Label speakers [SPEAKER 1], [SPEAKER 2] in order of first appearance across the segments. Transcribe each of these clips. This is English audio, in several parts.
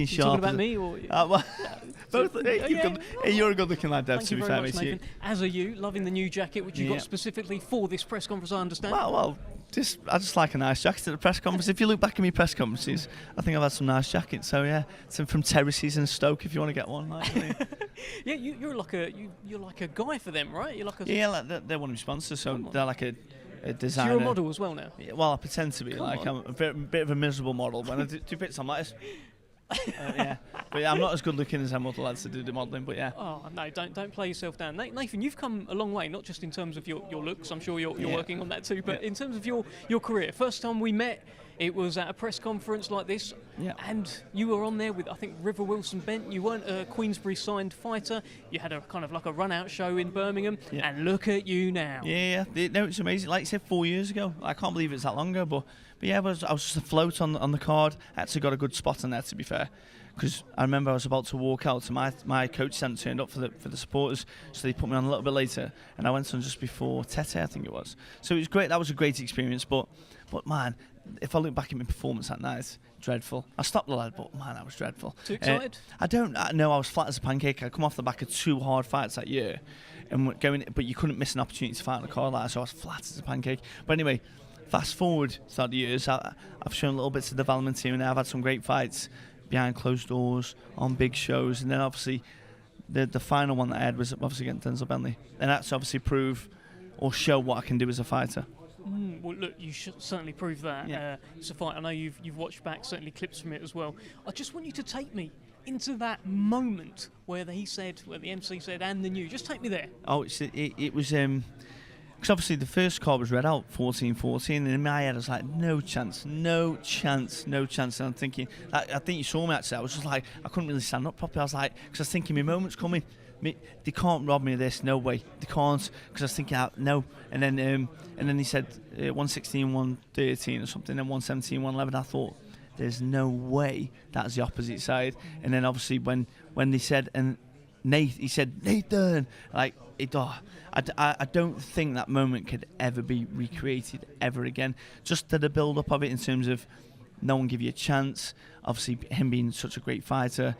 [SPEAKER 1] looking sharp.
[SPEAKER 2] Talking about me or?
[SPEAKER 1] Well, both. You're a good-looking lad, Dev.
[SPEAKER 2] Thank
[SPEAKER 1] To
[SPEAKER 2] you
[SPEAKER 1] be
[SPEAKER 2] very
[SPEAKER 1] fair,
[SPEAKER 2] much,
[SPEAKER 1] mate.
[SPEAKER 2] Nathan. As are you, loving the new jacket, which you got specifically for this press conference, I understand.
[SPEAKER 1] Well, I just like a nice jacket at the press conference. If you look back at my press conferences, I think I've had some nice jackets. So yeah, some from Terraces and Stoke. If you want to get one, like
[SPEAKER 2] yeah, you're like a guy for them, right? You're like a
[SPEAKER 1] they're one of my sponsors, so they're like a designer.
[SPEAKER 2] So you're a model as well now.
[SPEAKER 1] Yeah, well, I pretend to be. I'm a bit of a miserable model when I do bits on like this. But I'm not as good looking as them other lads that do the modelling. But yeah.
[SPEAKER 2] Oh no, don't play yourself down, Nathan. You've come a long way, not just in terms of your looks. I'm sure you're working on that too, but in terms of your career. First time we met, it was at a press conference like this, and you were on there with, I think, River Wilson Bent. You weren't a Queensberry signed fighter. You had a kind of like a run-out show in Birmingham, and look at you now.
[SPEAKER 1] Yeah. No, it's amazing. Like I said, 4 years ago. I can't believe it's that long ago, but yeah, I was just afloat on the card. I actually got a good spot on there, to be fair, because I remember I was about to walk out, and my coach hadn't turned up for the supporters, so they put me on a little bit later, and I went on just before Tete, I think it was. So it was great. That was a great experience, but man, if I look back at my performance that night, dreadful. I stopped the lad, but man, that was dreadful.
[SPEAKER 2] Too excited?
[SPEAKER 1] I was flat as a pancake. I come off the back of 2 hard fights that year, but you couldn't miss an opportunity to fight in a car like that, so I was flat as a pancake. But anyway, fast forward throughout the years, I've shown little bits of development here, and I've had some great fights behind closed doors on big shows, and then obviously the final one that I had was obviously against Denzel Bentley, and that's obviously prove or show what I can do as a fighter.
[SPEAKER 2] Well, look, you should certainly prove that. It's a fight. I know you've watched back certainly clips from it as well. I just want you to take me into that moment where the MC said, "and the new." Just take me there.
[SPEAKER 1] Oh, it was because obviously the first card was read out 14-14, and in my head I was like, no chance. And I'm thinking, I think you saw me actually. I was just like, I couldn't really stand up properly. I was like, because I was thinking my moment's coming. They can't rob me of this, no way. They can't, because I was thinking, no. And then he said 116, 113 or something, and 117, 111. I thought, there's no way that's the opposite side. And then obviously when they said, and he said, Nathan, like, I don't think that moment could ever be recreated ever again. Just the build-up of it in terms of no one give you a chance. Obviously, him being such a great fighter,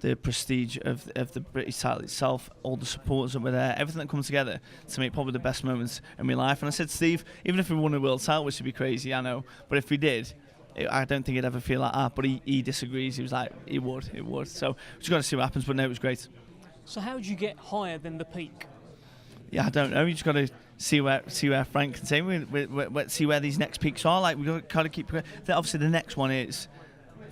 [SPEAKER 1] the prestige of the British title itself, all the supporters that were there, everything that comes together to make probably the best moments in my life. And I said, Steve, even if we won a world title, which would be crazy, I know, but if we did, I don't think he'd ever feel like that. But he disagrees. He was like, it would. So we've just got to see what happens. But no, it was great.
[SPEAKER 2] So how did you get higher than the peak?
[SPEAKER 1] Yeah, I don't know. You just got to see where Frank can say. See where these next peaks are. Like, we've got to keep. Obviously, the next one is,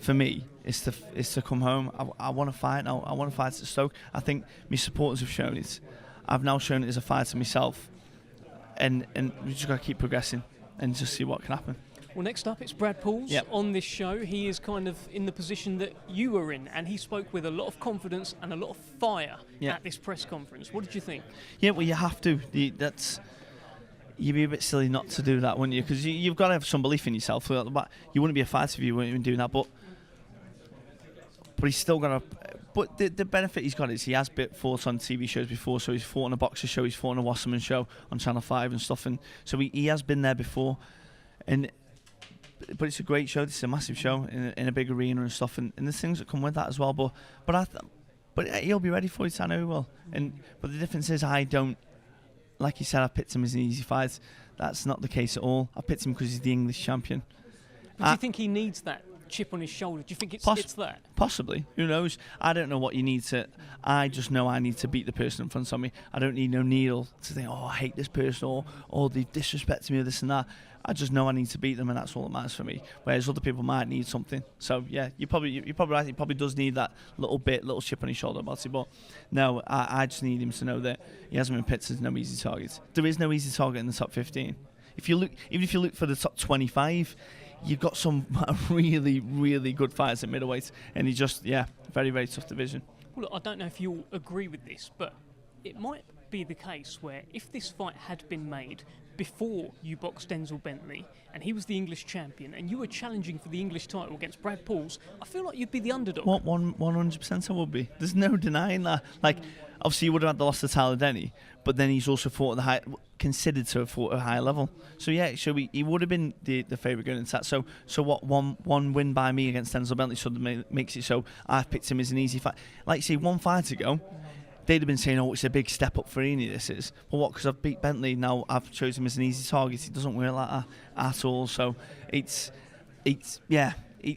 [SPEAKER 1] for me, is to come home. I want to fight now. I want to fight at Stoke. I think my supporters have shown it. I've now shown it as a fighter myself, and we just got to keep progressing and just see what can happen.
[SPEAKER 2] Well, next up, it's Brad Pauls on this show. He is kind of in the position that you were in, and he spoke with a lot of confidence and a lot of fire at this press conference. What did you think? Yeah,
[SPEAKER 1] well, you have to. You'd be a bit silly not to do that, wouldn't you? Because you've got to have some belief in yourself. You wouldn't be a fighter if you weren't even doing that. But he's still got to. But the benefit he's got is he has fought on TV shows before. So he's fought on a boxer show, he's fought on a Wasserman show on Channel 5 and stuff. And so he has been there before. But it's a great show. This is a massive show in a big arena and stuff, and there's things that come with that as well. But he'll be ready for it. I know he will. But the difference is, I don't. Like you said, I picked him as an easy fight. That's not the case at all. I picked him because he's the English champion.
[SPEAKER 2] But do you think he needs that chip on his shoulder? Do you think it's that?
[SPEAKER 1] Possibly. Who knows? I don't know what you need to. I just know I need to beat the person in front of me. I don't need no needle to think, oh, I hate this person, or they disrespect me, or this and that. I just know I need to beat them, and that's all that matters for me. Whereas other people might need something. So yeah, you're probably right. He probably does need that little chip on his shoulder about it. But no, I just need him to know that he hasn't been picked as no easy target. There is no easy target in the top 15. Even if you look for the top 25, you've got some really, really good fighters at middleweight, and very, very tough division.
[SPEAKER 2] Well, look, I don't know if you'll agree with this, but it might be the case where if this fight had been made before you boxed Denzel Bentley and he was the English champion and you were challenging for the English title against Brad Pauls, I feel like you'd be the underdog.
[SPEAKER 1] 100% I would be. There's no denying that. Like, obviously you would have had the loss to Tyler Denny, but then he's also fought at considered to have fought at a high level. So yeah, he would have been the favourite going into that. So what one win by me against Denzel Bentley suddenly makes it so I've picked him as an easy fight. Like, say, one fight ago, they'd have been saying, oh, it's a big step up for Heaney, this is. But what, because I've beat Bentley, now I've chosen him as an easy target. He doesn't work like that at all. So it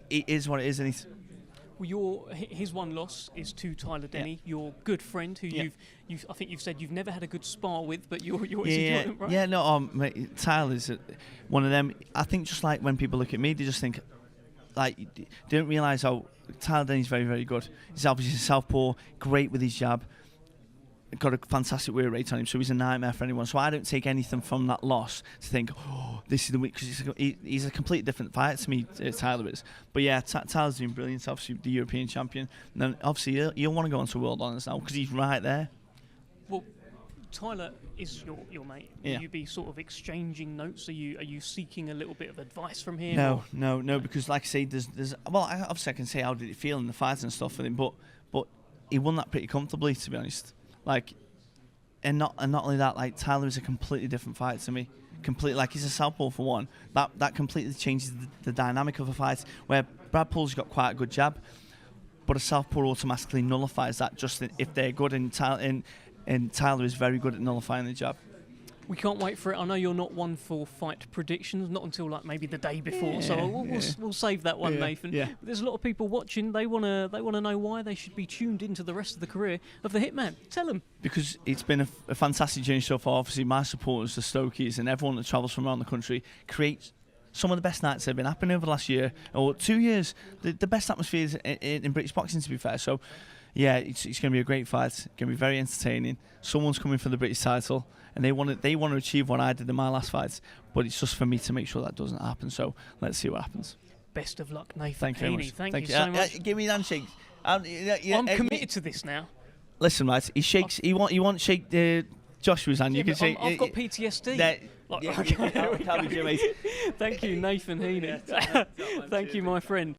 [SPEAKER 1] is what it is. And
[SPEAKER 2] well, his one loss is to Tyler Denny, your good friend, who I think you've said you've never had a good spar with, but you're right?
[SPEAKER 1] Yeah, no, mate, Tyler's one of them. I think just like when people look at me, they just think, like, they don't realise how Tyler Denny's very, very good. He's obviously a southpaw, great with his jab, got a fantastic wear rate on him, so he's a nightmare for anyone. So I don't take anything from that loss to think, oh, this is the week, because he's a completely different fight to me, Tyler is. But yeah, Tyler's doing brilliant, obviously the European champion. And then obviously he'll want to go on to World Honours now because he's right there.
[SPEAKER 2] Well, Tyler is your mate.
[SPEAKER 1] Yeah.
[SPEAKER 2] Will you be sort of exchanging notes? Are you seeking a little bit of advice from him?
[SPEAKER 1] No, because like I say, there's obviously I can say how did it feel in the fight and stuff with him, but he won that pretty comfortably, to be honest. Like, and not only that, like, Tyler is a completely different fight to me. Completely, like, he's a southpaw for one. That completely changes the dynamic of a fight. Where Brad Pauls got quite a good jab, but a southpaw automatically nullifies that just if they're good. And Tyler is very good at nullifying the jab.
[SPEAKER 2] We can't wait for it. I know you're not one for fight predictions, not until like maybe the day before. So we'll save that one, Nathan.
[SPEAKER 1] Yeah.
[SPEAKER 2] But there's a lot of people watching. They wanna know why they should be tuned into the rest of the career of the Hitman. Tell them.
[SPEAKER 1] Because it's been a fantastic journey so far. Obviously, my supporters, the Stokies, and everyone that travels from around the country create some of the best nights that have been happening over the last year or 2 years. The best atmospheres in British boxing, to be fair. So, yeah, it's going to be a great fight. It's going to be very entertaining. Someone's coming for the British title, and they want to achieve what I did in my last fight. But it's just for me to make sure that doesn't happen. So let's see what happens.
[SPEAKER 2] Best of luck, Nathan.
[SPEAKER 1] Thank you very much.
[SPEAKER 2] Thank you so much.
[SPEAKER 1] Give me an handshake.
[SPEAKER 2] I'm committed to this now.
[SPEAKER 1] Listen, right? He shakes. He won't shake Joshua's hand. You can shake.
[SPEAKER 2] I've got PTSD. Thank you, Nathan Heaney. Thank you, my friend.